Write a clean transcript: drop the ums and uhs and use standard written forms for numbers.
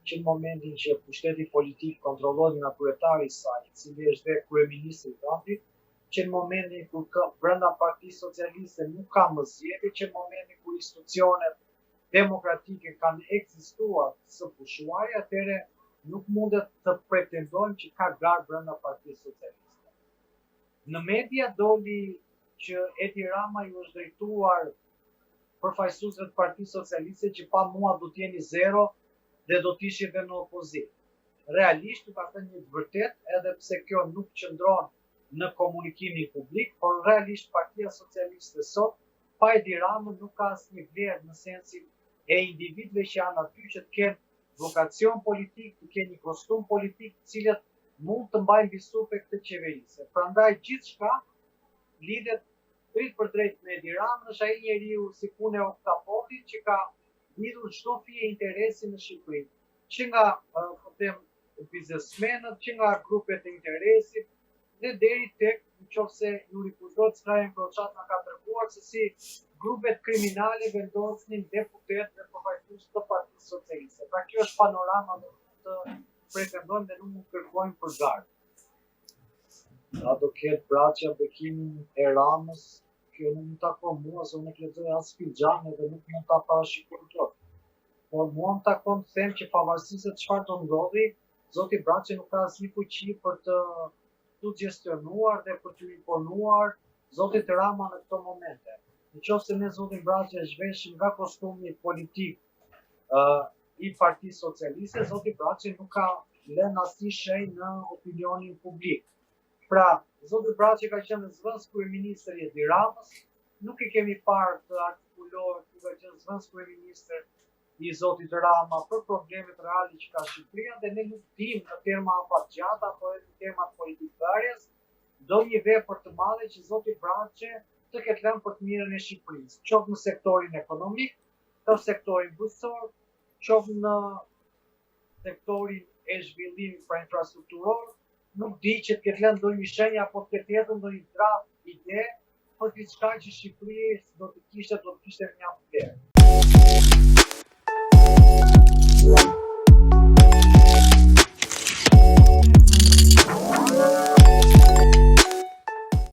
që në momentin që pushteti politik kontrollohet nga kryetari i saj, i cili është dhe kryeministri i vendit, që në momentin kur brenda Partisë Socialiste nuk ka më zgjedhje, që në momentin kur institucionet demokratike kanë ekzistuar së pushuari, atëherë nuk mundet të pretendojmë që ka garë brenda Partisë Socialiste. Në media doli që Edi Rama ju është drejtuar përfaqësuesve të Partisë Socialiste që pa mua do t'jeni zero dhe do t'ishit dhe në opozitë. Realisht, ka thënë një të vërtet, edhe pse kjo nuk qëndron në komunikimin publik, por realisht Partia Socialiste sot, pa Edi Ramën nuk ka asnjë vlerë në sensin e individëve që janë aty që të kenë vokacion politik, të kenë një kostum politik, të cilët mund të mbajnë visupe këtë qeverisje. Prandaj gjithçka lidhet drejt për drejt me Edi Ramën, është ai njeriu si punë e oktapolit që ka lidhur çdo fije interesi në Shqipëri, që nga biznesmenët, që nga grupet e interesit, dhe deri tek nëse ju rikujtohet Skrajen Kroçat na ka treguar se si grupet kriminale vendosnin deputet dhe përfaqësues të Partisë Socialiste. Pra kjo është panorama dhe të pretendojmë dhe nuk mund kërkojmë për garë. Sa do ketë braçja bekimin e Ramës, kjo nuk më takon mua, se unë nuk lexoj as filxhane dhe nuk mund ta parashikoj dot. Por mua më takon të them që pavarësisht se çfarë do ndodhi, zoti Braçi nuk ka asnjë fuqi për të gestionuar dhe për të imponuar zotit Rama në këto momente. Nëse ne zotin Braçi e zhveshim nga kostumi politik i Partisë Socialiste, zoti Braçi nuk ka lënë asnjë shenjë në opinionin publik. Pra, zoti Braçi ka qenë zvëns kryeministër i Edi Ramës, nuk i kemi parë të artikulohet ku ka qenë zvëns kryeministër i zotit Rama për problemet reale që ka Shqipëria, dhe ne nuk dim në terma afatgjata apo në terma politikëtarjes ndonjë vepër të madhe që zoti Braçi të ketë lënë për të mirën e Shqipërisë, qoftë në sektorin ekonomik, në sektorin bujqësor, qoftë në sektorin e zhvillimit pra infrastrukturor, nuk di që të ketë lënë ndonjë shenjë apo të ketë hedhur ndonjë drap ide për diçka që Shqipëria do të kishte mjaft vlerë.